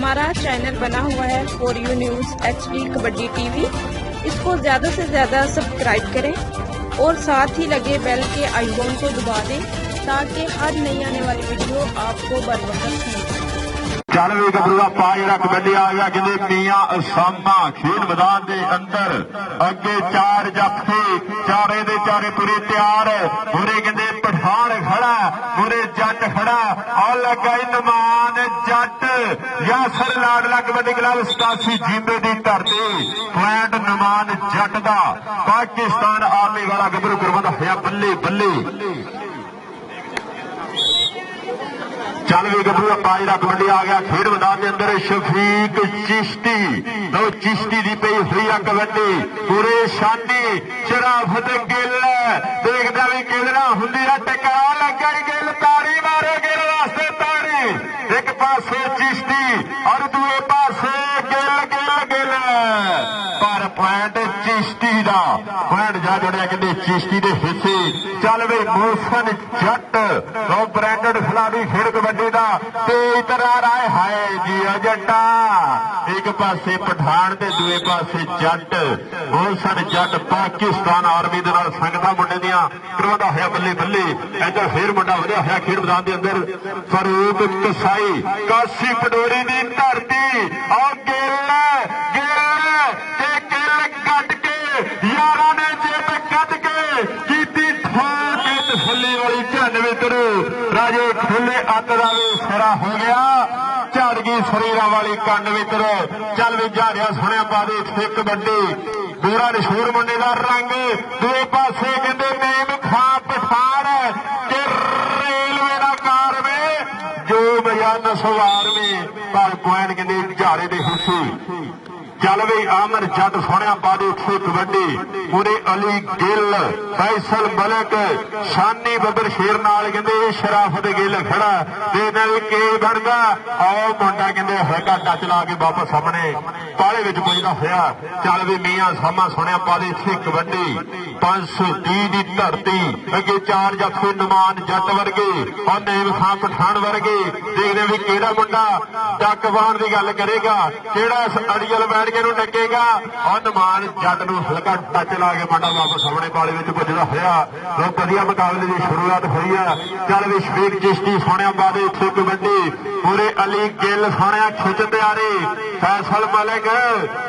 हमारा चैनल बना हुआ है for you news HD kabaddi TV। इसको ज़्यादा से ज़्यादा सब्सक्राइब करें और साथ ही लगे बेल के आइकॉन को दबा दें ताकि हर नई आने वाली वीडियो आपको बर वक्त मिले। चल वे गबरूआ पा जरा कबड्डी आ गया कि मियां असामा खेड मैदान के अंदर अगे चार जाफे चारे दे चारे पूरे तैयार पूरे कहते पठान खड़ा पूरे जट खड़ा और लगा नमान जट यासर लाडला कबड्डी क्लब 87 जिंदे की धरती पॉइंट नमान जट का पाकिस्तान आर्मी वाला गबरू गुरबंद होया बल्ले बल्ले। चल भी गबरू पाजरा कबड्डी आ गया खेड मैदान के अंदर शफीक चिश्ती तो चिश्ती की पई हुई है कबड्डी पूरे शानी शराफत गिल देखता भी गिलना होंगी है टका लगा गिल तारी मारे गिल वास्ते तारी एक पासे चिश्ती और दूसरे पासे गिल गिल गिल पर पॉइंट चिश्ती का पॉइंट जा जुड़िया कहते चिश्ती के हिस्से। चल भी मोहसन जट तो ब्रांडेड खिलाड़ी खेड कबड्डी का इधर आ रहा है हाय जी जट्टा एक पासे पठान ते दूए पासे जट मोहसन जट पाकिस्तान आर्मी दे नाल संगतां मुंडे दियां करवांदा होया बल्ले बल्ले। इधर फिर मुंडा वधिया होया खेड मैदान के अंदर फरूक कसाई कासी पटोरी की धरती और गिल कट के यारा ने जेब कट के की ठोक तसली वाली 96 करो राजे खुले अत का भी सिरा हो गया झड़ गई शरीर वाली 91 करो। चल भी झाड़िया सुनिया पा दे इतने कबड्डी पूरा मशहूर मुंडे का रंग दूए पासे कहते नेम खां पठान के रेलवे का कार में जो बयान सवार में पर पॉइंट कहते झाड़े के हिस्से। चल भी आमर जट सुनिया पा दे इतने कबड्डी पूरे अली गिल फैसल मलिक शानी बबर शेर नाल कहते शराफत गिल खड़ा के बन गया आओ मुंडा कहते हैगा टच ला के वापस सामने पाले विच पुजदा होया। चल भी मियां सामा सुनिया पा दे इतने कबड्डी 530 की धरती अगे चार जफे नमान जट वर्गे और नेम खां पठान वर्गे देखने भी केड़ा मुंडा डक बाण की गल करेगा केड़ा इस अड़ियल बैठ के डकेगा और नमान जट नूं हल्का टच ला के मुंडा वापस सामने पाले विच पुजदा होया। तो वधिया मुकाबले की शुरुआत हुई है। चल भी शफीक चिश्ती सोनिया पा दे इत्थे कबड्डी पूरे अली गिल सोनिया खिच तैयारी फैसल मलिक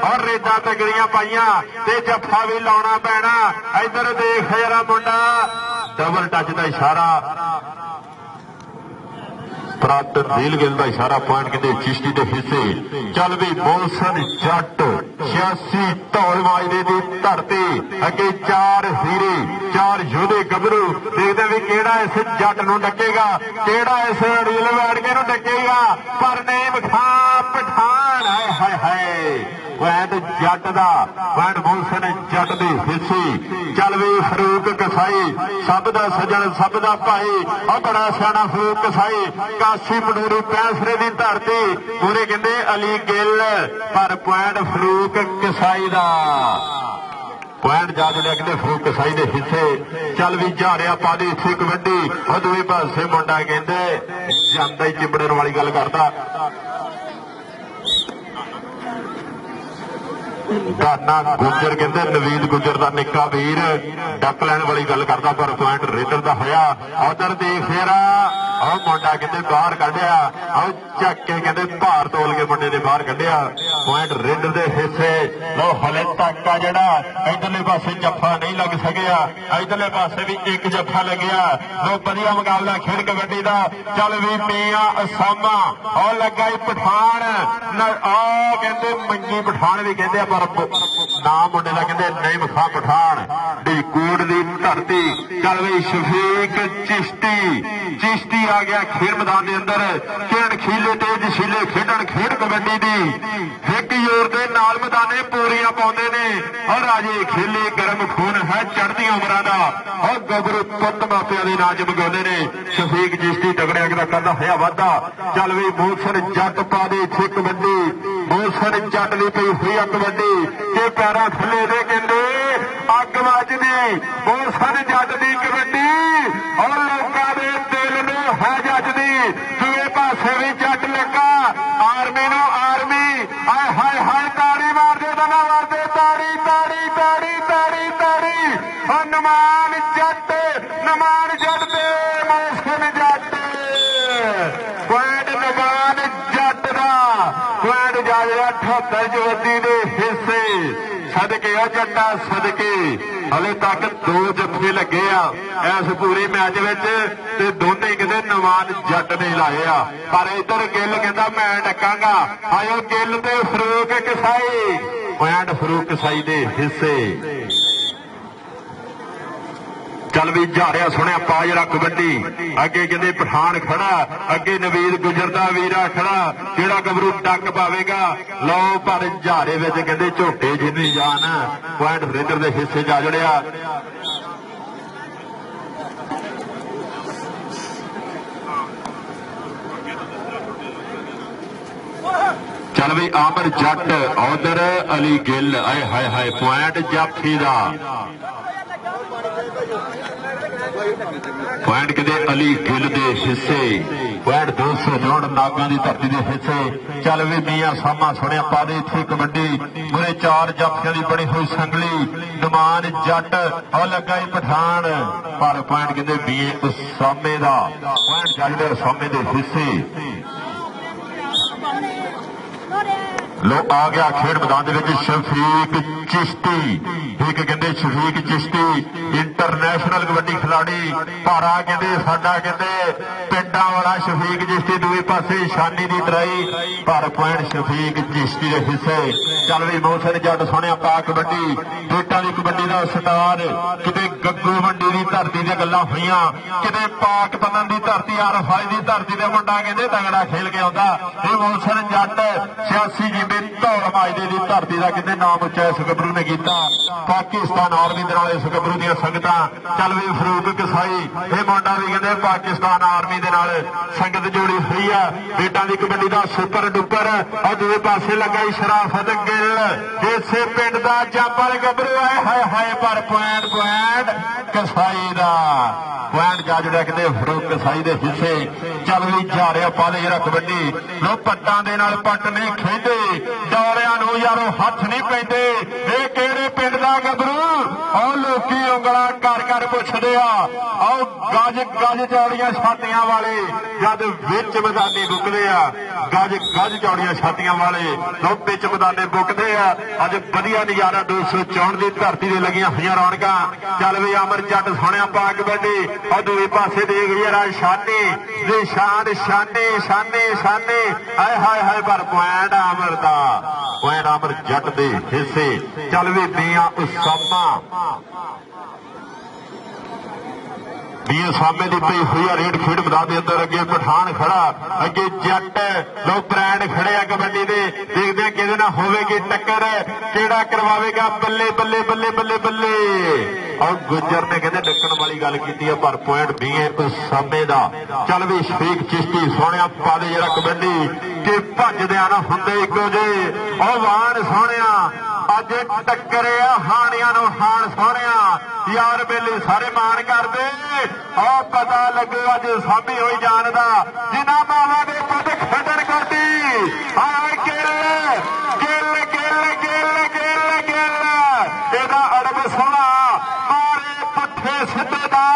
और रेडा तगड़ियां पाइया ते जफा भी लाउणा पैना। इधर देख जरा मुंडा डबल टच का इशारा प्राप्त नील गिल का इशारा पॉइंट कहते चिश्ती के हिस्से। चल भी मोहसन जट 86 धौल माजरे की धरती अगे चार हीरे चार योधे गबरू देखते भी केड़ा इस जट नूं डकेगा केड़ा इस रील वाड़के नूं डकेगा पर नेम खां पठान हाय हाय हाय पॉइंट जट का पॉइंट मोहसन जट के हिस्से। चल भी फरूक कसाई सब का सजन सब का भाई और बड़ा सियाना फरूक कसाई कासी पटोरी पैंसरे की धरती पूरे कहते अली गिल पर पॉइंट फरूक कसाई का पॉइंट जा जुड़िया कहते फरूक कसाई के हिस्से। चल भी झाड़िया पा दी इत्थे कबड्डी और दूसरे पासे मुंडा कहते जांदा ही चिंबड़न वाली गल करता गाना गुजर कहते नवीद गुजर का निक्का वीर डक लैन वाली गल करता पर पॉइंट रेडर का होया। उधर देख फेरा और मुंडा कहते बाहर कढ़िया और चक के कहते भार तोल के मुंडे ने बाहर कढ़िया पॉइंट रेडर के हिस्से। लो हले तक आ जड़ा इधरले पासे जफा नहीं लग सकिया इधरले पासे भी एक जफा लग्या। लो वधिया मुकाबला खेड कबड्डी का। चल भी मियां असामा और लगा पठान कहते मंगी पठान भी कहते पर नाम मुंडे का कहते नेम खां पठान दी कोट की धरती। चल भी शफीक चिश्ती आ गया खेड मैदान के अंदर खेड खीले ते जशीले खेडन खेड कबड्डी की एक जोर के नाल मैदाने पूरियां पाउंदे ने और राजे खेले गर्म खून है चढ़दी उमरां दा और गबरू पुत मापिया के नाम जगाउंदे ने। शफीक चिश्ती तगड़िया करदा होया वाधा। चल भी मोहसन जट पा दे इत्थे कबड्डी मोहसन जट दी पई हुई कबड्डी के पैरां थल्ले दे कहंदे अग वजदी मोहसन जट दी कबड्डी और लोकां दे दिल नूं है जजदी दूए पासे भी जट लगा आर्मी नूं ਪੁਆਇੰਟ ਜਾ ਰਿਹਾ 78 ਜਵੱਦੀ ਦੇ ਹਿੱਸੇ ਸਦਕੇ ਆ ਜੱਟਾ ਸਦਕੇ ਹਲੇ ਤੱਕ 2 ਜੱਫੇ ਲੱਗੇ ਆ ਇਸ ਪੂਰੇ ਮੈਚ ਵਿੱਚ ਤੇ ਦੋਨੇ ਕਿਤੇ ਨਵਾਨ ਜੱਟ ਨੇ ਲਾਏ ਆ ਪਰ ਇੱਧਰ ਗਿੱਲ ਕਹਿੰਦਾ ਮੈਂ ਡੱਕਾਂਗਾ ਆਇਓ ਗਿੱਲ ਤੇ ਫਰੂਕ ਕਸਾਈ ਪੁਆਇੰਟ ਫਰੂਕ ਕਸਾਈ ਦੇ ਹਿੱਸੇ ਚੱਲ ਵੀ ਜਾ ਰਿਹਾ ਸੁਣਿਆ ਪਾ ਜਰਾ ਕਬੱਡੀ ਅੱਗੇ ਕਹਿੰਦੇ ਪਠਾਨ ਖੜਾ ਅੱਗੇ ਨਵੀਦ ਗੁਜਰ ਦਾ ਵੀਰਾ ਖੜਾ ਜਿਹੜਾ ਗੱਭਰੂ ਟੱਕ ਪਾਵੇਗਾ ਲਓ ਪਰ ਝਾੜੇ ਵਿੱਚ ਕਹਿੰਦੇ ਝੋਟੇ ਜਿੰਨੀ ਜਾਨ ਪੁਆਇੰਟ ਫਰੇਦਰ ਦੇ ਹਿੱਸੇ ਜਾ ਜੜਿਆ ਚੱਲ ਵੀ ਆਮਰ ਜੱਟ ਉਧਰ ਅਲੀ ਗਿੱਲ ਆਏ ਹਾਏ ਹਾਏ ਪੁਆਇੰਟ ਜਾਫੀ ਦਾ ਪੁਆਇੰਟ ਕਿਤੇ ਅਲੀ ਗਿੱਲ ਦੇ ਹਿੱਸੇ ਪੁਆਇੰਟ 264 ਨਾਗਾਂ ਦੀ ਧਰਤੀ ਦੇ ਹਿੱਸੇ ਚੱਲ ਵੀ ਮੀਆਂ ਸਾਮਾ ਸੁਣਿਆ ਪਾ ਦੇ ਇੱਥੇ ਕਬੱਡੀ ਮੁਰੇ 4 ਜਾਫੀਆਂ ਦੀ ਬਣੀ ਹੋਈ ਸੰਗਲੀ ਨਮਾਨ ਜੱਟ ਉਹ ਲੱਗਾ ਹੀ ਪਠਾਨ ਪਰ ਪੁਆਇੰਟ ਕਹਿੰਦੇ ਬੀਏ ਉਸਾਮੇ ਦਾ ਪੁਆਇੰਟ ਜੱਟ ਦੇ ਉਸਾਮੇ ਦੇ ਹਿੱਸੇ ਲੋ ਆ ਗਿਆ ਖੇਡ ਮੈਦਾਨ ਦੇ ਵਿੱਚ ਸ਼ਫੀਕ ਚਿਸ਼ਤੀ ਇੱਕ ਕਹਿੰਦੇ ਸ਼ਫੀਕ ਚਿਸ਼ਤੀ ਇੰਟਰਨੈਸ਼ਨਲ ਕਬੱਡੀ ਖਿਡਾਰੀ ਭਾਰਾ ਕਹਿੰਦੇ ਸਾਡਾ ਕਹਿੰਦੇ ਪਿੰਡਾਂ ਵਾਲਾ ਸ਼ਫੀਕ ਚਿਸ਼ਤੀ ਦੂਏ ਪਾਸੇ ਸ਼ਾਨੀ ਦੀ ਤਰਾਈ ਪਰ ਪੁਆਇੰਟ ਸ਼ਫੀਕ ਚਿਸ਼ਤੀ ਦੇ ਹਿੱਸੇ ਚੱਲ ਵੀ ਮੋਸਨ ਜੱਟ ਸੁਣਿਆ ਪਾ ਕਬੱਡੀ ਪੇਟਾਂ ਦੀ ਕਬੱਡੀ ਦਾ ਸਟਾਰ ਕਿਤੇ ਗੱਗੂ ਮੰਡੀ ਦੀ ਧਰਤੀ ਦੀਆਂ ਗੱਲਾਂ ਹੋਈਆਂ ਕਿਤੇ ਪਾਕ ਤਨਨ ਦੀ ਧਰਤੀ ਆਰਫਾਈ ਦੀ ਧਰਤੀ ਦੇ ਮੁੰਡਾ ਕਹਿੰਦੇ ਤਗੜਾ ਖੇਲ ਕੇ ਆਉਂਦਾ ਇਹ ਮੋਸਨ ਜੱਟ 86 ਜਿੰਦੇ ਧੌਲ ਮਾਜਦੇ ਦੀ ਧਰਤੀ ਦਾ ਕਿਤੇ ਨਾਮ ਉੱਚਾ ਇਸ ਗੱਭਰੂ ਨੇ ਕੀਤਾ ਪਾਕਿਸਤਾਨ ਆਰਮੀ ਦੇ ਨਾਲ ਇਸ ਗੱਭਰੂ ਦੀਆਂ ਸੰਗਤਾਂ ਚੱਲ ਵੀ ਫਰੂਕ ਕਸਾਈ ਇਹ ਮੁੰਡਾ ਵੀ ਕਹਿੰਦੇ ਪਾਕਿਸਤਾਨ ਆਰਮੀ ਦੇ ਨਾਲ ਸੰਗਤ ਜੋੜੀ ਹੋਈ ਆ ਬੇਟਾਂ ਦੀ ਕਬੱਡੀ ਦਾ ਸੁਪਰ ਡੁਪਰ ਔਰ ਦੂਜੇ ਪਾਸੇ ਲੱਗਾ ਸ਼ਰਾਫਤ ਗਿੱਲ ਇਸੇ ਪਿੰਡ ਦਾ ਜੰਪਲ ਗੱਭਰੂ ਆਏ ਹਾਏ ਹਾਏ ਪਰ ਪੁਆਇੰਟ ਕਸਾਈ ਦਾ ਪੁਆਇੰਟ ਜਾ ਜੁੜਿਆ ਕਿਤੇ ਫਰੂਕ ਕਸਾਈ ਦੇ ਹਿੱਸੇ ਚੱਲ ਵੀ ਜਾ ਰਿਹਾ ਪਾ ਦੇ ਜਿਹੜਾ ਕਬੱਡੀ ਲੋ ਪੱਟਾਂ ਦੇ ਨਾਲ ਪੱਟ ਨਹੀਂ ਖੇਡੇ ਡੌਲਿਆਂ ਨੂੰ ਯਾਰੋ ਹੱਥ ਨਹੀਂ ਪੈਂਦੇ ਇਹ ਕਿਹੜੇ ਪਿੰਡ ਦਾ ਗੱਭਰੂ ਉਹ ਲੋਕੀ ਉਂਗਲਾਂ ਕਰ ਪੁੱਛਦੇ ਆ ਆਓ ਗੱਜ ਚੌੜੀਆਂ ਛਾਤੀਆਂ ਵਾਲੇ ਜਦ ਵਿੱਚ ਮੈਦਾਨੀ ਬੁੱਕਦੇ ਆ ਗੱਜ ਚੌੜੀਆਂ ਛਾਤੀਆਂ ਵਾਲੇ ਲੋਕ ਵਿੱਚ ਮੈਦਾਨੇ ਬੁੱਕਦੇ ਆ ਅੱਜ ਵਧੀਆ ਨਜ਼ਾਰਾ 264 ਦੀ ਧਰਤੀ ਦੇ ਲੱਗੀਆਂ ਹੋਈਆਂ ਰੌਣਕਾਂ ਚੱਲ ਵੀ ਅਮਰ ਜੱਟ ਸੁਣਿਆ ਪਾ ਕਬੱਡੀ ਉਹ ਦੂਏ ਪਾਸੇ ਦੇਖ ਯਾਰਾ ਸ਼ਾਨੇ ਦੇ ਸ਼ਾਨੇ ਹਾਏ ਹਾਏ ਹਾਏ ਪਰ ਪੁਆਇੰਟ ਅਮਰ ਦਾ ਪੁਆਇੰਟ ਅਮਰ ਜੱਟ ਦੇ ਹਿੱਸੇ ਚੱਲ ਵੀ ਮੀਆਂ ਉਸਾਮਾ ਬੀਏ ਸਾਹਮਣੇ ਦੀ ਪਈ ਹੋਈ ਆ ਰੇਡ ਖੇਡ ਮੈਦਾਨ ਦੇ ਅੰਦਰ ਅੱਗੇ ਪਠਾਨ ਖੜਾ ਅੱਗੇ ਜੱਟ ਲੋ ਬ੍ਰਾਂਡ ਖੜੇ ਆ ਕਬੱਡੀ ਦੇ ਦੇਖਦੇ ਆ ਕਿਹਦੇ ਨਾਲ ਹੋਵੇਗੀ ਟੱਕਰ ਕਿਹੜਾ ਕਰਵਾਵੇਗਾ ਬੱਲੇ ਬੱਲੇ ਬੱਲੇ ਬੱਲੇ ਬੱਲੇ ਔਰ ਗੁੱਜਰ ਨੇ ਕਹਿੰਦੇ ਡੱਕਣ ਵਾਲੀ ਗੱਲ ਕੀਤੀ ਆ ਪਰ ਪੁਆਇੰਟ ਬੀਏ ਉਸਾਮੇ ਦਾ ਚੱਲ ਵੀ ਸ਼ਫੀਕ ਚਿਸ਼ਤੀ ਸੋਹਣਿਆ ਪਾ ਦੇ ਜਿਹੜਾ ਕਬੱਡੀ ਕਿ ਭੱਜਦਿਆਂ ਨਾ ਹੁੰਦੇ ਇੱਕੋ ਜੇ ਉਹ ਵਾਣ ਸੋਹਣਿਆ ਅੱਜ ਟੱਕਰਿਆ ਹਾਣੀਆਂ ਨੂੰ ਹਾਣ ਸੋਹਣਿਆ ਯਾਰ ਬੇਲੀ ਸਾਰੇ ਮਾਣ ਕਰਦੇ ਆ ਪਤਾ ਲੱਗੂ ਅੱਜ ਸਾਂਭੀ ਹੋਈ ਜਾਨ ਦਾ ਜਿਨ੍ਹਾਂ ਮਾਵਾਂ ਦੇ ਪੁੱਤ ਖੱਡਣ ਕਰਦੀ ਹਾਏ ਗਿੱਲ ਇਹਦਾ ਅੜਬ ਸੋਹਣਾ ਮਾਰੇ ਪੱਠੇ ਸਿੱਧੇ ਦਾ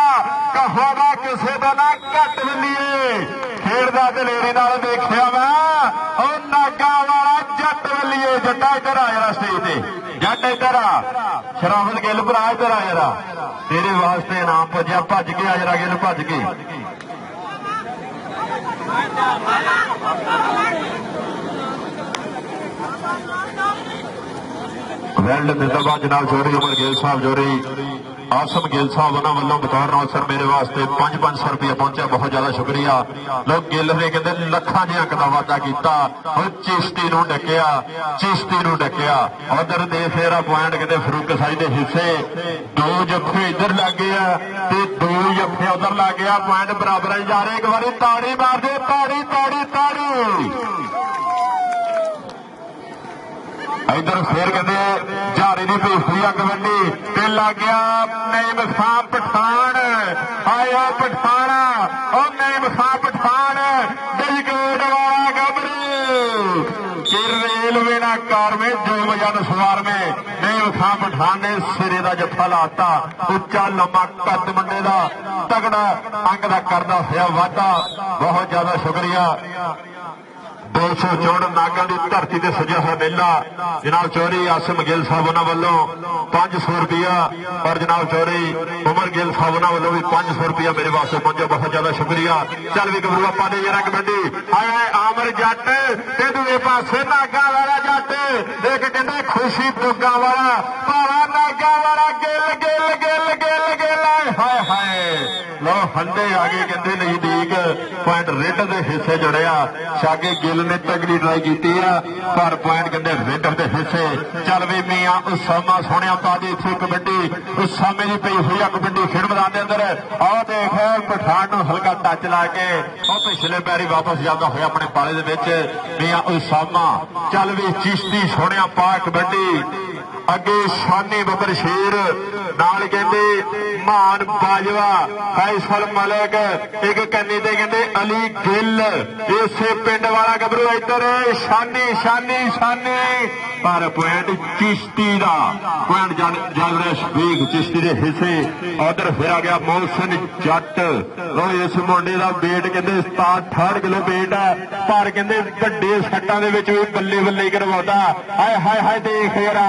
ਕਹੋਗਾ ਕਿਸੇ ਦਾ ਨਾ ਘੱਟ ਵੱਲੀਏ ਖੇਡਦਾ ਦਲੇਰੀ ਨਾਲ ਦੇਖਿਆ ਵਾ ਉਹ ਨਾਗਾ ਵਾਲਾ ਜੱਟ ਵੱਲੀਏ ਜੱਟਾ ਇੱਧਰ ਆ ਜਰਾ ਸਟੇਜ ਤੇ ਜੱਟ ਇੱਧਰ ਆ ਸ਼ਰਾਫਤ ਗਿੱਲ ਭਰਾ ਇੱਧਰ ਆ ਜਰਾ ਤੇਰੇ ਵਾਸਤੇ ਇਨਾਮ ਪੁੱਜਿਆ ਭੱਜ ਕੇ ਆ ਜਰਾ ਗਿੱਲ ਭੱਜ ਕੇ ਵੈਲਡ ਨਿਜ਼ਾਮਾਬਾਦ ਜਨਾਬ ਜੋਰੀ ਉਮਰ ਗਿੱਲ ਸਾਹਿਬ ਜੋਰੀ ਆਸਮ ਗਿੱਲ ਸਾਹਿਬ ਉਹਨਾਂ ਵੱਲੋਂ ਬਤੌਰ ਨੌਸਰ ਮੇਰੇ ਵਾਸਤੇ 500 ਰੁਪਏ ਪਹੁੰਚਿਆ ਬਹੁਤ ਜ਼ਿਆਦਾ ਸ਼ੁਕਰੀਆ ਲੋਕ ਗਿੱਲ ਨੇ ਕਹਿੰਦੇ ਲੱਖਾਂ ਦੇ ਅੰਕ ਦਾ ਵਾਅਦਾ ਕੀਤਾ ਉਹ ਚਿਸ਼ਤੀ ਨੂੰ ਡੱਕਿਆ ਉਧਰ ਦੇ ਫੇਰਾ ਪੁਆਇੰਟ ਕਹਿੰਦੇ ਫਰੂਕ ਕਸਾਈ ਦੇ ਹਿੱਸੇ 2 ਜੱਫੇ ਇੱਧਰ ਲੱਗੇ ਆ ਤੇ 2 ਜੱਫੇ ਉਧਰ ਲੱਗ ਗਿਆ ਪੁਆਇੰਟ ਬਰਾਬਰ ਜਾ ਰਹੇ ਇੱਕ ਵਾਰੀ ਤਾੜੀ ਮਾਰਦੇ ਤਾੜੀ इधर फिर कहते झारे की भूखी कबड्डी ते लग गया नईम खां पठान आया पठाना और नईम खां पठान गजकोट वाला गबरू रेलवे ना कार में जो जन सवार में नईम खां पठान ने सिरे का जत्था लाता उच्चा लंबा कद मुंडे का तगड़ा अंग का करता हुआ वाधा बहुत ज्यादा शुक्रिया 264 नागां की धरती से सजा हुआ मेला जनाब चौधरी आसिम गिल साहब उन्होंने वालों 500 रुपया और जनाब चौधरी उमर गिल साहब उन्होंने वालों भी 500 रुपया मेरे वास्ते पहुंचे। बहुत ज्यादा शुक्रिया। चल भी गबरू आपा ने जरा कबड्डी आया आमर जट ते दूसरे पासे नागा वाला जट एक कहते खुशी दुग्गा वाला भावा नागा वाला गिल गिल गिल गिल गिल हाय हाय लो हंडे आगे कहते नजदीक पॉइंट रेड के हिस्से जड़िया शागे गिल ने तगड़ी ट्राई की पर पॉइंट कहते रेड के हिस्से। चल भी मियाँ उसामा सोने पा दी इतनी कबड्डी उसामे की पई हुई है कबड्डी खेड मैदान के अंदर आओ देख पठान को हल्का टच ला के पिछले पैरी वापस जाता हुआ अपने पाले मियाँ उसामा। चल भी चिश्ती सोने पा कबड्डी अगे शानी बबर शेर नाल कहते मान बाजवा फैसल मलिक एक कन्नी ते कहते अली गिल इसे पिंड वाला गबरू इधर शानी शानी शानी पर पॉइंट चिश्ती का पॉइंट जल रहा शफीक चिश्ती के हिस्से उधर फिर आ गया मोहसिन जट इस मुंडे का वेट कहते 67 किलो वेट है पर कहते बड़े सट्टा भी बल्ले बल्ले करवाता हाय हाय हाय देख जरा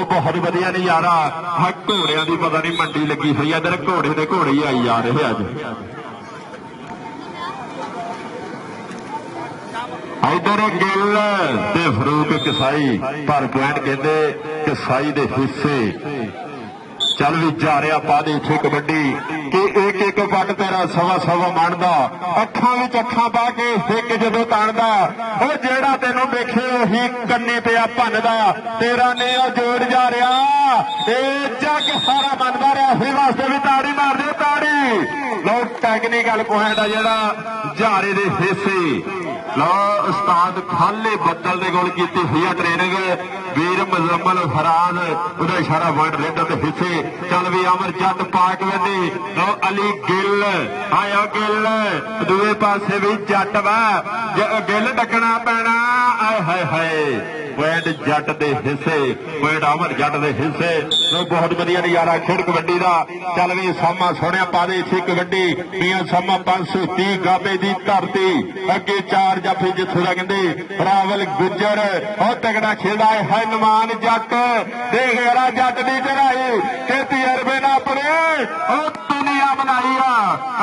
बहुत वधिया नजारा घोड़िया की पता नहीं मंडी लगी हुई इधर घोड़े के घोड़े ही आई जा रहे अज इधर गिल ते फरूक कसाई पर पॉइंट कहते कसाई के हिस्से। चल भी जा रहा पा दे इथे कबड्डी कि एक एक पट तेरा सवा सवा मानदा अखां विच अखां पा के हिक जदों ताणदा ओ जेड़ा तेनों देखे ही कन्नी पिया भनदा तेरा ने जोड़ जा रहा ए जग सारा मनदा रहा इस वास्ते भी ताड़ी मार दे ताड़ी लो टैक्नीकल पॉइंट आ जेड़ा जारे दे हिस्से लो उस्ताद खाले बदल दे कोल कीती हुई है ट्रेनिंग वीर मुजम्मल फराज उहदा इशारा पॉइंट रेडर दे हिस्से। चल भी अमर जट पाक वेंदी लो अली गिल आया गिल दूए पासे भी जट वा गिल डकना पैना आए हाय हाय पॉइंट जट दे हिस्से पॉइंट अमर जट दे हिस्से। लो बहुत वधिया नजारा खेड कबड्डी दा। चल भी सामा सोहणिया पा दे इथे कबड्डी मियां सामा 530 गाबे दी धरती अगे 4 जाफे जिथे दा कहंदे रावल गुज्जर और तगड़ा खेलदा है नमान जट देख यारा जट दी चढ़ाई के तजर्बे ना अपने दुनिया बनाई आ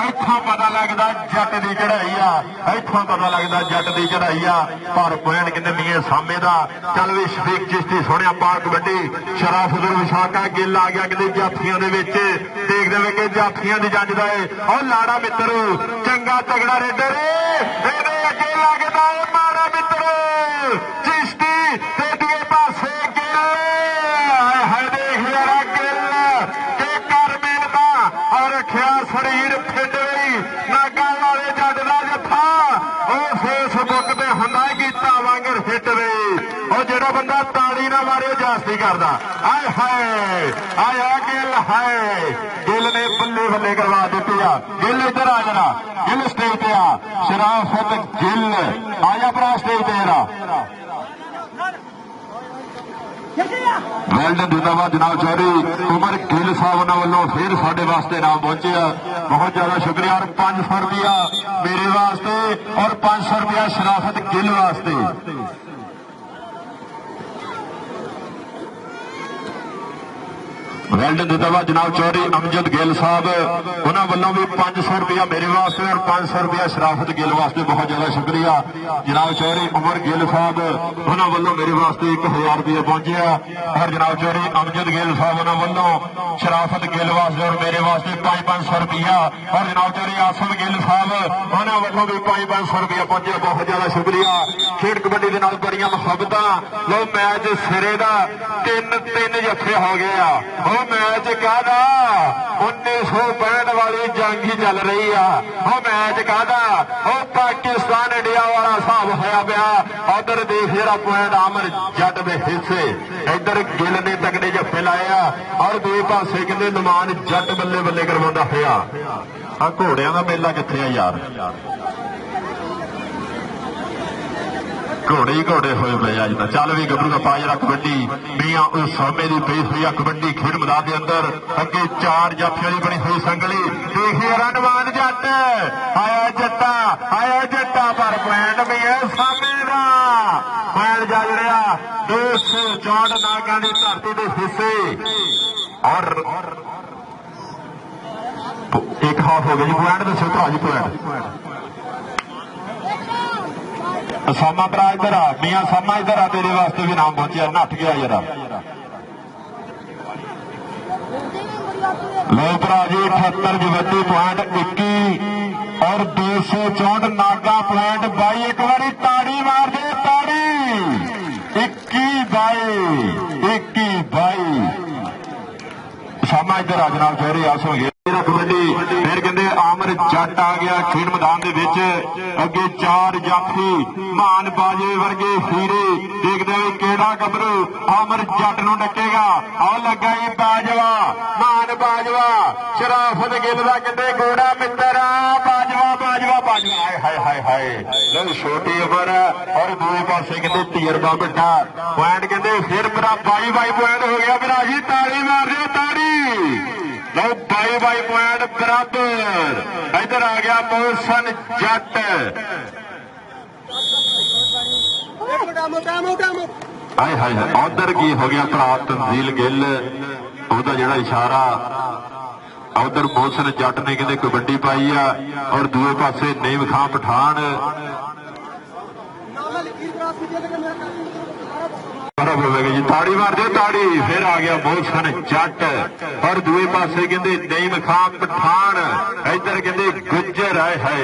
इथों पता लगदा जट दी चढ़ाई आ इथों पता लगदा जट दी चढ़ाई आ पर पॉइंट कहंदे मियां सामे दा। चल भी शफीक चिश्ती सोहणिया पा कबड्डी शराफत विशाखा गिल आ गया कहते जाफियां दे विच देखदे वे कि जाफियां दी जंज दा और लाड़ा मित्र चंगा तगड़ा रेडर ਇਹਦੇ ਅੱਗੇ ਲੱਗਦਾ ਹੈ ਮਾਰਾ ਮਿੱਤਰ ਚਿਸ਼ਤੀ ਤੇ ਦੂਏ ਪਾਸੇ ਗਿੱਲ ਹਾਏ ਦੇਖ ਯਾਰਾ ਗਿੱਲ ਤੇ ਕਰ ਮਿਹਨਤਾਂ ਔਰ ਰੱਖਿਆ ਸਰੀਰ ਫਿੱਟ ਰਹੀ ਨਾਗਾ ਵਾਲੇ ਜੱਟ ਦਾ ਜੱਥਾ ਉਹ ਫੇਸਬੁੱਕ ਤੇ ਹੁੰਦਾ ਕੀਤਾ ਵਾਂਗਰ ਫਿੱਟ ਰਹੀ ਉਹ ਜਿਹੜਾ ਬੰਦਾ ਤਾੜੀ ਨਾ ਮਾਰੇ ਜਾਸਤੀ ਕਰਦਾ ਆਏ ਹਾਏ ਆਇਆ ਗਿੱਲ ਹਾਏ ਗਿੱਲ ਨੇ ਬੱਲੇ ਬੱਲੇ ਕਰਵਾ ਦਿੱਤੀ ਆ ਗਿੱਲ ਇੱਧਰ ਆ ਜਰਾ गिल स्टेज पे आ शराफत गिल आया भरा स्टेज पे जरा वेल्डन जिंदाबाद जनाब चौधरी उमर गिल साहब उन्होंने वालों फिर साडे वास्ते नाम पहुंचे बहुत ज्यादा शुक्रिया और 500 रुपया मेरे वास्ते और 500 रुपया शराफत गिल वास्ते। वेल्डन जिंदाबाद जनाब चौधरी अमजद गिल साहब उन्होंने वालों भी 500 रुपया मेरे वास्ते और 500 रुपया शराफत गिल वास्ते बहुत ज्यादा शुक्रिया। जनाब चौधरी उमर गिल साहब उन्होंने वालों मेरे वास्ते 1000 रुपया पहुंचे और जनाब चौधरी अमजद गिल साहब उन्होंने वालों शराफत गिल वास्ते और मेरे वास्ते 500 रुपया और जनाब चौधरी आसिम गिल साहब उन्होंने वालों भी 500 रुपया पहुंचे बहुत ज्यादा शुक्रिया। खेड कबड्डी के नाल बड़ियां मुहब्बतां लो मैच सिरे का 3-3 जफे हो गए मैच कहदा 1965 वाली जंग ही चल रही है मैच कहदा पाकिस्तान इंडिया वाला हिसाब होया पाया उधर देख जरा पॉइंट आमर जट के हिस्से इधर गिल ने तगड़े जफे लाए और दूसरे पासे कहते नमान जट बल्ले बल्ले करवाता होया घोड़िया का मेला किथे है यार घोड़े ही घोड़े होए पे अज तक। चल भी गबरू का पाजरा कबड्डी मियां उस समय की पेश हुई कबड्डी खेड मैदान के अंदर। अगे 4 जाफियां की बनी हुई संगली। देखिए रनमान जट आया जट्टा पर पॉइंट भी है सामे का पॉइंट जा जड़िया 264 नागां की धरती के हिस्से और एक हाफ हो गई जी। पॉइंट दसो भरा जी पॉइंट सामा भरा इधर आ मियां सामा इधर आ तेरे वास्ते भी नाम पहुंचे नठ गया जरा लो भरा जी 78 जवती पॉइंट 21 और 264 नागा पॉइंट 22। एक बारी ताड़ी मार दे ताड़ी 21-22 सामा इधर आ जनाब चौधरी आस हो गए कबड्डी। फिर कहते आमर जट आ गया खेड मैदान के विच। अगे 4 जाफी मान बाजे वर्गे हीरे देखते हुए केड़ा गबरू आमर जट नूं डकेगा। आ लगा ही बाजवा मान बाजवा शराफत गिल का कहते गोड़ा मित्र बाजवा बाजवा बाजवा हाय हाय हाय लो छोटी उम्र और दूसरे पासे कहते तजर्बा बड़ा पॉइंट कहते फिर मेरा 22 पॉइंट हो गया मेरा जी ताड़ी मार दो ताड़ी लो 22 पॉइंट बराबर। इधर आ गया मोहसन जट हाय हाय हाय उधर की हो गया भरा तंजील गिल ਉਹਦਾ ਜਿਹੜਾ ਇਸ਼ਾਰਾ उधर मोहसन जट ने कहते कबड्डी पाई आ और दूए पासे नीम खां पठान जी ताड़ी मार दे ताड़ी। फिर आ गया मोहसन जट और दूए पासे कहते नीम खां पठान इधर कहते गुज्जर आए है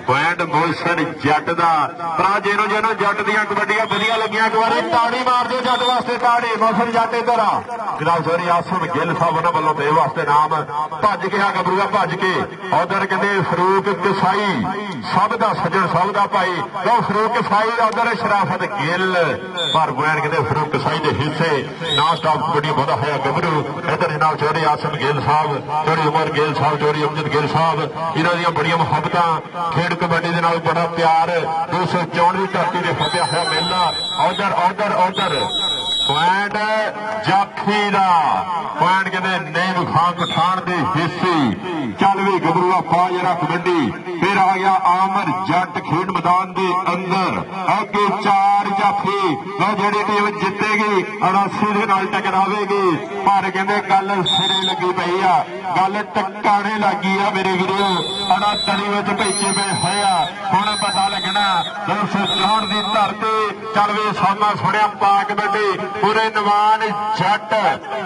पॉइंट मोहसन जट का भरा जिन्हों जिन्हों जट दियां कबड्डियां वधिया लगियां एक बार ताड़ी मार दो जट वास्ते ताड़ी। मोहसन जट इधर आ जनाब सॉरी आसम गिल साहब उन्होंने वालों तो वास्ते नाम भज के आ गबरूआ भज के उधर कहते फरूक कसाई सब का सज्जन सब का भाई तो फरूक कसाई उधर शराफत गिल पर पॉइंट कहते फरूक कसाई के हिस्से नाम स्टाफ कबड्डी बहुत है गबरू। इधर जनाब चौधरी आसम गिल साहब चौधरी उमर गिल साहब चौधरी अमजद गिल साहब इन्हों दी बड़िया मुहब्बत खेड कबड्डी के नाल बड़ा प्यार 264 की धरती से फत्या है मेला। उधर उधर उधर पॉइंट जाफी का पॉइंट कहते नीम खां पठान के हिस्से। चल भी गबरूआ पा जरा कबड्डी। फिर आ गया आमर जट खेड मैदान के अंदर। अगे 4 जाफी जी टीम जितेगी 89 के नाल टकरावेगी पर कहते गल सिरे लगी पई आ गल टकाने लगी आ मेरे वीरो 69 में भेजे पे है हुण पता लगना 264 की धरती। चल भी सामा सुनिया पा कबड्डी पूरे नवान जट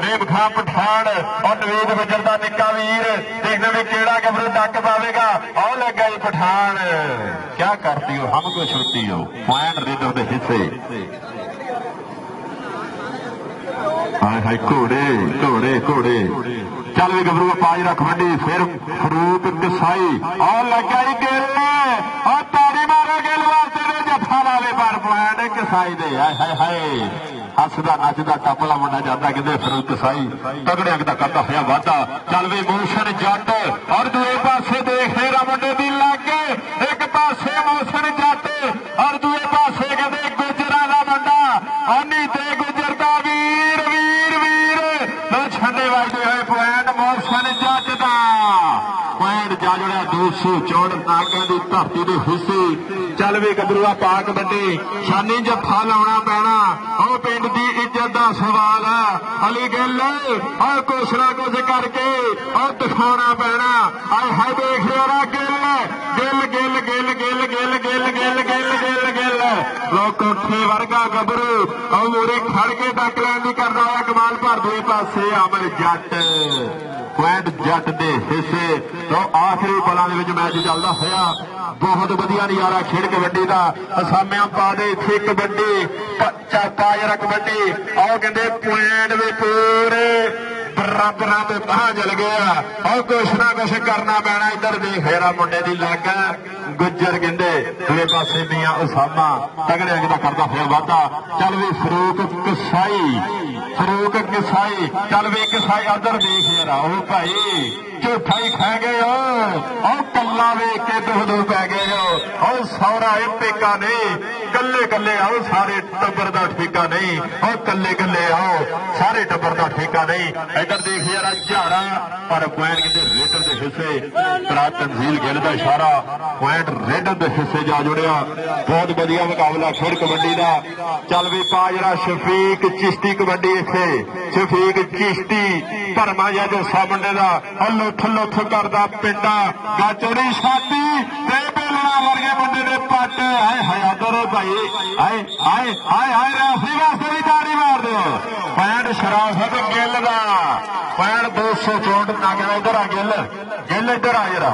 नीम खां पठान और नवीद बजर का निक्का वीर देखने में केड़ा गबरू डक पावेगा। आओ लगा जी पठान क्या करती हो हमको छूती हो पॉइंट रिदम के हिस्से। हाय हाय घोड़े घोड़े घोड़े। चल भी गबरू पाजरा कबड्डी। फिर फरूक कसाई और लगा ही गिल और ताड़ी मारो गिल वास्ते जफा लावे पर पॉइंट कसाई दे हाय हाय हाय हसदा नचदा टपला मुंडा जाता कहते फरूक कसाई तगड़िया का करता होया वादा। चल भी मोहसन जट और दूए पासे देख रहा मुंडे की लग एक पासे मोहसन जट और दूए पासे कहते गुजरा का मुंडा ओनी ते गुजर का वीर वीर वीर लो छंडे वजदे हुए पॉइंट मोहसन जट का पॉइंट जा जुड़िया 264 नागां की धरती के हिस्से। चल भी गबरूआ पा कबड्डी शानी जफा लाउणा पैना और पिंड की इज्जत का सवाल है अली गिल और कुछ ना कुछ करके और दिखाना पैना। आए हाय देख रहा गिल गिल गिल गिल गिल गिल गिल गिल गिल गिल गिल लो कोठे वर्गा गबरू और मूरे खड़ के डक लैन की करना हुआ कमाल भर दूए पासे अमर जट पॉइंट जट के हिस्से। तो आखिरी पलों के मैच चलता होया बहुत वधिया नजारा खेड कबड्डी का असामियां पा दे इत्थे कबड्डी पाजरा कबड्डी आओ कहते पॉइंट भी पूरे बराबर पे बाहर चल गया और कुछ ना कुछ करना पैना। इधर देख रहा मुंडे की लग गुज्जर कहते दूए पासे मियां उसामा तगड़े अंग का करता होया वाधा। चल भी फरूक कसाई चल भी कसाई अदर देख जरा ओ भाई झूठा ही खा गए हो कला वेख के दो पै गए हो सौरा पेका नहीं कल्ले कल्ले आओ सारे टब्बर का ठेका नहीं कल्ले कल्ले आओ सारे टब्बर का ठेका नहीं। इधर देख यार झारा पर पॉइंट कहते रेडर के हिस्से तरा तंजील गिल का इशारा पॉइंट रेडर के हिस्से जा जुड़िया। बहुत बढ़िया मुकाबला खेल कबड्डी का। चल भी पा जरा शफीक चिश्ती कबड्डी इथे शफीक चिश्ती भरमा या जो मुंडे का लुथ लुथ करदा पिंडा गाचोरी छाती वर्गे मुंडे ने पट आए हयादर भाई आए आए आए आए रेफरी वास्ते भी ताड़ी मार दो। पैंट शराफत गिल का पैंट 264 ना कहना इधर आ गिल इधर आ जरा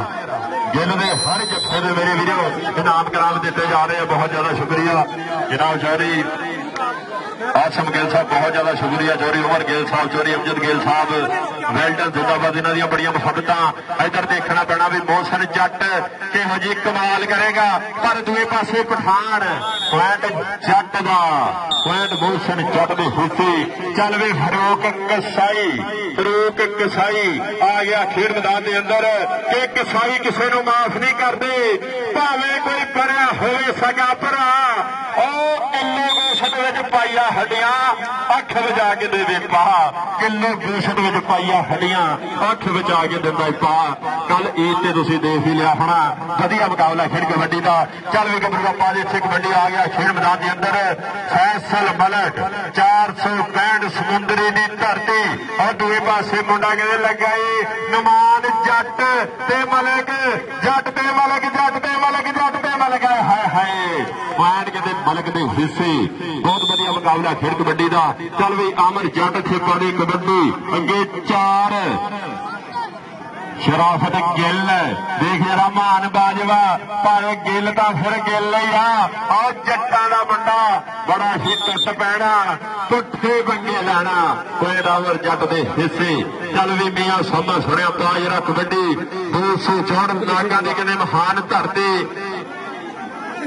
गिल के हर जत्थे में मेरे वीडियो इनाम कराम दिते जा रहे हैं। बहुत ज्यादा शुक्रिया जनाब चौधरी आसम गिल साहब बहुत ज्यादा शुक्रिया। चौधरी उमर गिल साहब चौधरी अमजद गिल साहब वेल्डन जिंदाबाद इन्हों दी बड़िया मुहब्बत। इधर देखना पैना भी मोहसन जट किहो जी कमाल करेगा पर दूए पासे पठान पॉइंट जट का पॉइंट मोहसन जट के हिस्से। चल भी फरूक कसाई आ गया खेड मैदान के अंदर कि कसाई किसी को माफ नहीं करते भावे कोई पढ़िया होवे सगा भरा किलो गोशत पाइया हड्डियां अख बजा के दे पा किलो गोशत पाइया हड्डियां अख बचा के दिंदा पा। कल ईद से तुसीं देख ही लिया होना वधिया मुकाबला खेड कबड्डी का। चल भी गबरू पा इत्थे कबड्डी आ गया खेड मैदान के अंदर फैसल मलक 465 समुंदरी की धरती और दूए पासे मुंडा कहते लगा नमान जट ते मलक जट ते मलक जट ते मलक जट ते मलक हाय हाय पॉइंट कहते मलक के हिस्से। बहुत बढ़िया मुकाबला खेड कबड्डी का। चल भी आमर जट छिपा दी कबड्डी अगे 4 शराफत गिल देख जरा मान बाजवा पर गिल तो फिर गिल ही आ जट्टां दा मुंडा बड़ा ही टुट पैना पुठे बंगे लाना कोई रावर जट दे हिस्से। चल भी मियां सामा सुनिया पा जरा कबड्डी 264 नागां दी कहंदे महान धरती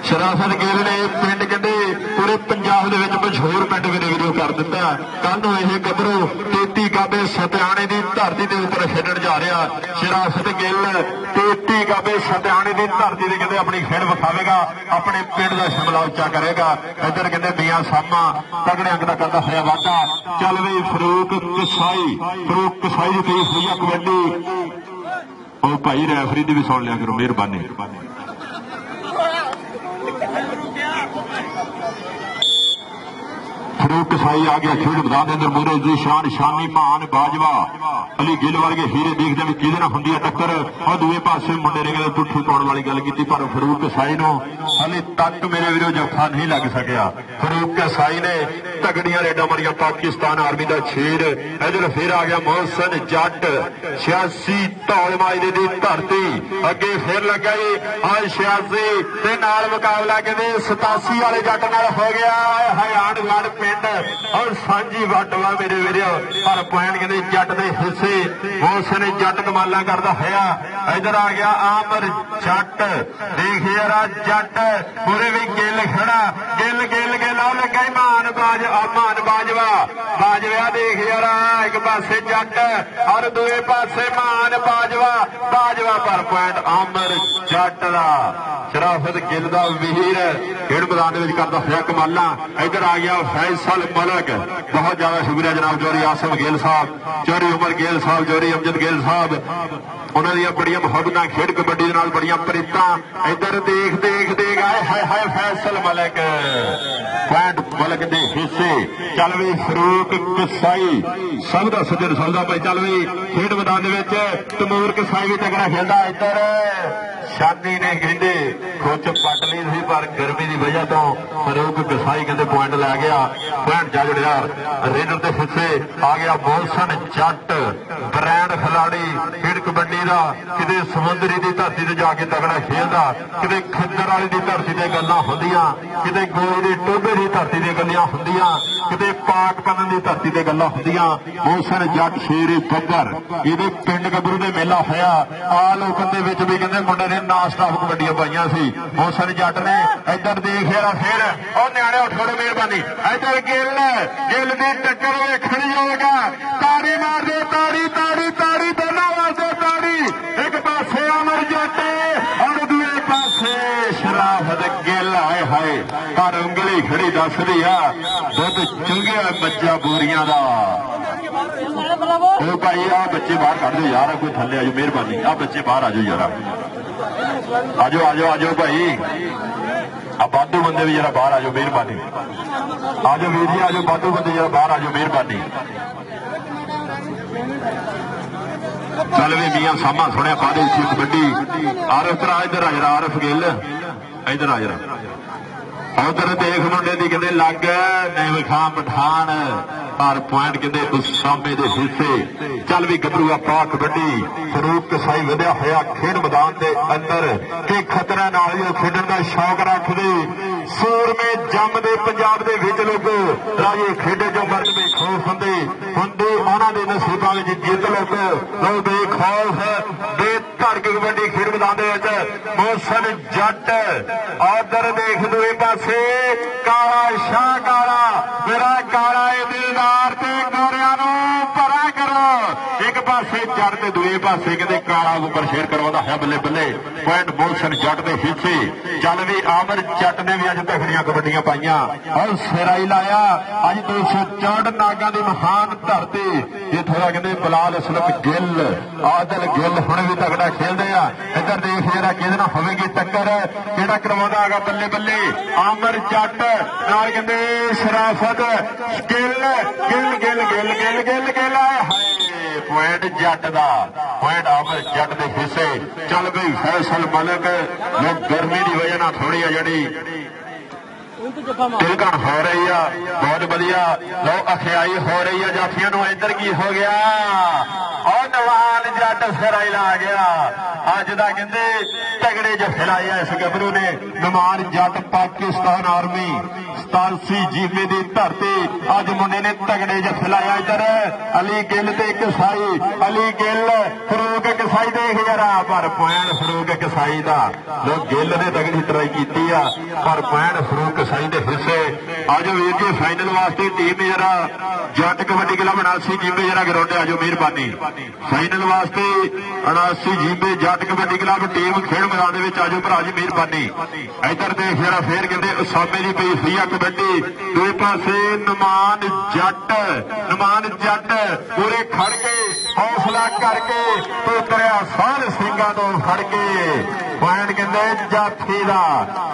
शराफत गिल ने पिंड कहते पूरे पंजाब के मशहूर पिंड मेरे वीडियो कर दिता। कल यह गबरू 33 गाबे सत्याने की धरती के उपर खेडन जा रहा। शराफत गिल 33 गाबे सत्याने की धरती से कहते अपनी खेड विखावेगा अपने पिंड का शिमला उच्चा करेगा। इधर कहते मियां सामा तगड़े अंक का करता होया वाधा। चल भी फरूक कसाई की हुई है कबड्डी ओ भाई रैफरी की भी सुन लिया करो मेहरबानी। फरूक कसाई आ गया खेड मैदान के अंदर मूरे जी शान शानी महान बाजवा अली गिल वर्गे हीरे देखते भी कि होंगी टक्कर और दूए पासे मुंडे ने कहते पुठी पाने वाली गल की पर फरूक कसाई नो हाले तक मेरे वीरों जफा नहीं लग सकिया। फरूक कसाई ने तगड़िया रेडा मारिया पाकिस्तान आर्मी का छेड़। इधर फिर आ गया मोहसन जट 86 धौल माजरे की धरती अगे फिर लगा जी आज 86 के नाल मुकाबला कहते 87 वाले जट नाल हो गया हयान गढ़ पिंड और सांझी वटवा मेरे वीरों पर पॉइंट कहते जट के हिस्से। मोहसन जट कमाला करता है। इधर आ गया आमर जट देख यार जट पूरे भी गिल खड़ा गिल गिल गिल लगा मान बाजवा बाजवा देख यार एक पासे जट और दूए पासे मान बाजवा पर पॉइंट आमर जट का शराफत गिल का वीर खेड मैदान में करता है कमाला। इधर आ गया फैसल मलक बहुत ज्यादा शुक्रिया जनाब चौधरी आसम गिल साहब चौधरी उमर गिल साहब चौधरी अमजद गिल साहब उन्होंने बड़िया मुहब्बत खेड कबड्डी बड़िया प्रीतां। इधर देख देख देख आए हाय हाय फैसल मलक पॉइंट मलक के हिस्से। चल भी फरूक कसाई सब का सज्जन सौदा भाई। चल भी खेड मैदान तमूर कसाई भी तगड़ा खेलता। इधर शादी ने कहते कुछ पट ली थी पर गर्मी की वजह तो फरूक कसाई कहते पॉइंट लै गया पॉइंट जा जुड़िया। रेडर के हिस्से आ गया मोहसन जट ब्रांड खिलाड़ी खेड कबड्डी का किते समुद्री की धरती से जाके तगड़ा खेलता किते खद्दर वाली की धरती से गल्लां होंदियां किते गोई की टोबे की धरती से गल्लां गल्लां हुंदियां किते पाक पतन की धरती ते गल्लां हुंदियां मोहसन जट शेरे बब्बर इहदे पिंड गबरू दे मेला होया आल ओपन दे विच भी कहंदे मुंडे ने नां स्टाफ कबड्डियां पाईयां सी मोहसन जट ने इधर देख यार फिर ओ न्याणे उठ खड़ो मेहरबानी इधर गिल दी टक्कर वेखण योग ताड़ी मार दे ताड़ी ताड़ी ताड़ी दोनों वास्ते ताड़ी एक पासे अमर जट और दूसरे पासे शराफत गिल आए हाय पर उंगली खड़ी दसदी आ दुध चुंगिया बच्चा बोरियां दा ओ भाई आ बच्चे बाहर कढ दो यार कोई थल्ले आजो मेहरबानी आ बच्चे बाहर आजो यार आजो आजो आजो भाई आ बादू बंदे भी जरा बाहर आजो मेहरबानी आजो वीर जी आजो बादू बंदे जरा बाहर आजो मेहरबानी चल वे मियां सामा सुनिया पा दे कबड्डी आरफ तरा इधर आ जरा आरफ गिल इधर आ जरा उधर देख मुंडे की कहते लग नेव खां पठान पर पॉइंट कहते उस सामे दे हिस्से चल भी गबरूआ पा कबड्डी फरूक कसाई वधिया होया खेड मैदान के अंदर कि खतरा नाल जो खेडन का शौक रखदे सूरमे जमदे पंजाब दे विच लोग राजे खेडे जो मर्द बेखौफ हुंदे उन्हां दे नसीबां विच जित लोग बेखौफ बेधड़क कबड्डी खेड मैदान दे विच मोहसन जट उधर देख दूए पासे काला शाह काला मेरा काला दिलदार ते गोरियां नूं भरा करो एक पासे जट ते दूए पासे कहते काला उपर शेर करवादा है बल्ले बल्ले पॉइंट मोहसन जट दे हिस्से चल भी आमर जट ने भी अज तगड़ियां कबड्डियां पाईयां और सिरा ही लाया अज 264 नागां दी महान धरती इत्थों दा कहते बलाल असलम गिल आदल गिल हुण भी तगड़ा खेलदे आ इधर देख जरा किहदे नाल होवेगी टक्कर किहड़ा करवाउंदा हैगा बल्ले बल्ले आमर जट नाल कहते शराफत गिल गिल गिल गिल गिल गिल गिल हाय पॉइंट जट दा पॉइंट आमर जट दे हिस्से चल बई फैसल मलिक लोग गर्मी की वजह ना थोड़ी है जी तिलकन हो रही है बहुत बढ़िया लो अखियाई हो रही है जाफिया इधर की हो गया और नवान जट सिराई ला गया अज का कहते तगड़े जफे लाए इस गबरू ने नवान जट पाकिस्तान आर्मी 87 जीमे की धरती अज मुंडे ने तगड़े जफे लाया इधर अली गिल ते कसाई अली गिल फरूक कसाई देख जरा पर पॉइंट फरूक कसाई का लोग गिल ने तगड़ी ट्राई की पर पॉइंट फरूक कसाई के हिस्से आज वीर जी फाइनल वास्ते टीम जरा जट कबड्डी क्लब 79 जीबे जरा ग्राउंड आजो मेहरबानी फाइनल वास्ते 79 जीबे जट कबड्डी क्लब टीम खेड मैदान आजो भरा जी मेहरबानी इधर देख जरा फिर कहते उसामे की पई हुई है कबड्डी दूसरे पासे नमान जट पूरे खड़ के हौसला करके तोतरिया साल सिंगा तो खड़ के पॉइंट कहते जाफी का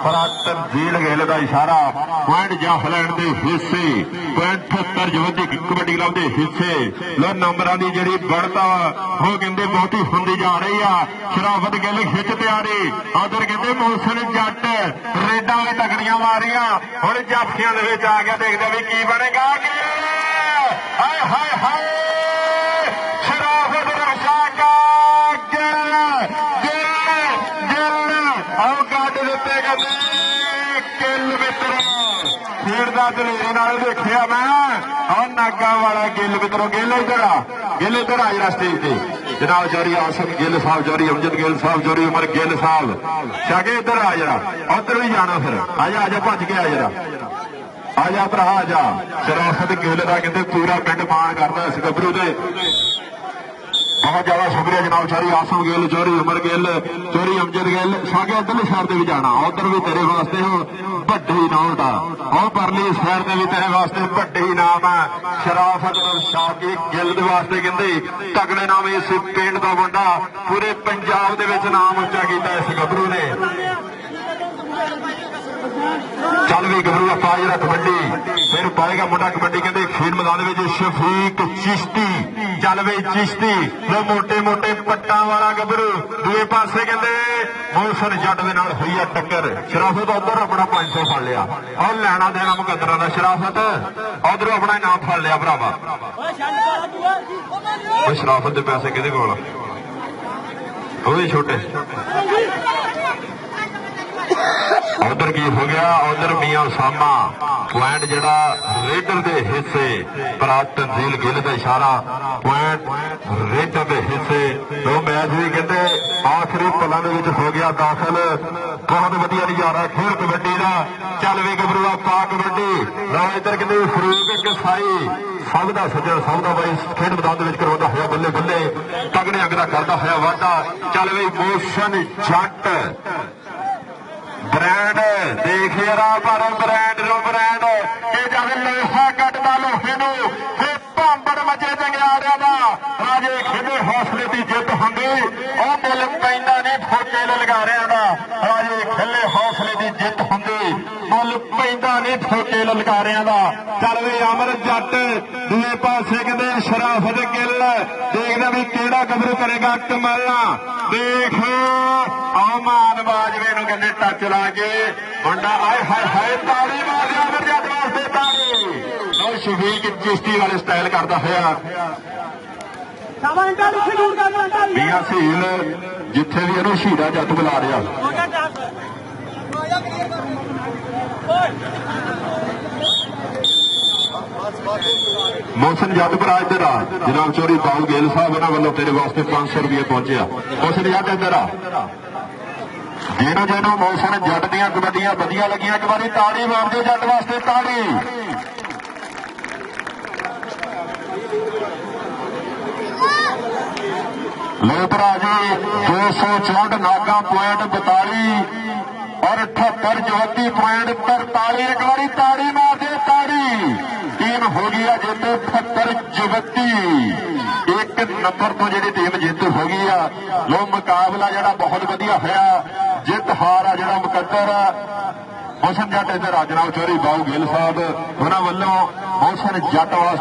बड़ा तंजील गिल का इशारा पॉइंट जाफलैंड के हिस्से पॉइंट 78 जवदी कबड्डी क्लब के हिस्से लो नंबरां की जी बढ़ता वो कहते बहुती होंदी जा रही है शराफत गिल खिच तैयारी उधर कहते मोहसन जट रेडा भी तगड़ियां मारिया हुण जाफियां दे विच आ गया देखते भी की बनेगा हाय हाय हाय शराफत रक्षा का गिल आओ गड्ड दिते कहते गिल मित्रो खेडदा दलेरी नाल देखिया मैं और नागा वाला गिल मित्रो गिल इधर आ जरा स्टेज पे जनाब जौहरी आसम गिल साहब जौहरी अमजद गिल साहब जौहरी उमर गिल साहब शागे इधर आ जरा उधर भी जाना फिर आजा भज के आ जरा आजा भरा आजा शराफत गिल का कहते पूरा पिंड माण करता इस गबरू से बहुत ज्यादा शुक्रिया जनाब जौहरी आसम गिल जौहरी उमर गिल जौहरी अमजद गिल सागे उधरली साइड से भी जाना उधर भी तेरे वास्ते ਵੱਡੇ ਇਨਾਮ ਦਾ और परली साइड से भी तेरे वास्ते ਵੱਡੇ इनाम है शराफत शाकी गिल दे वास्ते कहते तगड़े नाम इस पिंड का मुंडा पूरे पंजाब दे विच नाम ਉੱਚਾ ਕੀਤਾ इस गबरू ने चल भी गबरू पा जरा कबड्डी फिर पाएगा मुंडा कबड्डी कहते खेल मैदान में शफीक चिश्ती चल भी चिश्ती वो मोटे मोटे पट्टा वाला गबरू दूसरे पासे कहते मोहसन जट दे नाल हुई है टक्कर शराफत उधर अपना 500 फड़ लिया और लैना देना मुकद्दरा का शराफत उधर अपना इनाम फड़ लिया भरावा शराफत के पैसे किहदे कोल छोटे उधर की हो गया, उधर मियां सामा पॉइंट जड़ा रेडर के हिस्से प्राप्त तंजील गिल का इशारा पॉइंट रेडर के हिस्से। तो मैच भी कहते आखिरी पलों हो गया दाखिल। बहुत वधिया नजारा खेल कबड्डी का। चल भी गबरूआ पा कबड्डी लो इधर कहते फरूक कसाई सब का सज्जन सब का बाई खेड मैदान करवाता होया बल्ले बल्ले तगड़े अंग का करता होया वाधा। चल भी मोशन जट ब्रांड देख रहा पर ब्रांड नो ब्रांड ये जब लोहा कटदा लोहे नो फिर भांबड़ मचे जंगियाड़ियां दा राजे खेडे हौसले की जित होंगी और मुल पैंदा नहीं फोके ललकारियां दा राजे खेले हौसले की जित होंगी मुल पैंदा नहीं फोके ललकारियां दा। चल भी अमर जट दूए पासे कहते शराफत गिल देखदा भी केड़ा गबरू करेगा कमाला। देख आमान बाजवे नु कहते टच ला के मुंडा आए हाय हाय ताली मार दिया अमर जट वास्ते ताली। और शफीक चिश्ती वाले स्टाइल करता होया मियां सील जिथे भी इन्हू शीरा जट बुला रहा। मोहसिन जट भरा इधर आ जनाब चौधरी बाऊ गेल साहब इन्होंने वालों तेरे वास्ते 500 रुपये पहुंचे। मोहसिन जट इधर आ ਜਿਹਨੂੰ ਜਿਹਨੂੰ ਮੌਸਮ ਜੱਟ ਦੀਆਂ ਕਬੱਡੀਆਂ ਵਧੀਆ ਲੱਗੀਆਂ ਇੱਕ ਵਾਰੀ ਤਾੜੀ ਮਾਰ ਦਿਓ ਜੱਟ ਵਾਸਤੇ ਤਾੜੀ। ਲੋ ਭਰਾ ਜੀ 264 ਨਾਗਾ ਪੁਆਇੰਟ 42 और 78 34 ਪੁਆਇੰਟ 43 ਇੱਕ ਵਾਰੀ ਤਾੜੀ ਮਾਰ ਦਿਓ ਤਾੜੀ। ਟੀਮ ਹੋ ਗਈ ਆ ਜਿੱਤ 78 34 ਇੱਕ ਨੰਬਰ ਤੋਂ ਜਿਹੜੀ ਟੀਮ ਜਿੱਤ ਹੋ ਗਈ ਆ। ਲੋ ਮੁਕਾਬਲਾ ਜਿਹੜਾ ਬਹੁਤ ਵਧੀਆ ਹੋਇਆ। ਜਿੱਤ ਹਾਰ ਆ ਜਿਹੜਾ ਮੁਕੱਦਰ ਮੋਹਸਿਨ ਜੱਟ ਇਧਰ ਆ ਜਨਾਬ ਚੌਧਰੀ ਬਾਊ ਗਿੱਲ ਸਾਹਿਬ ਉਹਨਾਂ ਵੱਲੋਂ ਮੋਹਸਿਨ ਜੱਟ ਵਾਸਤੇ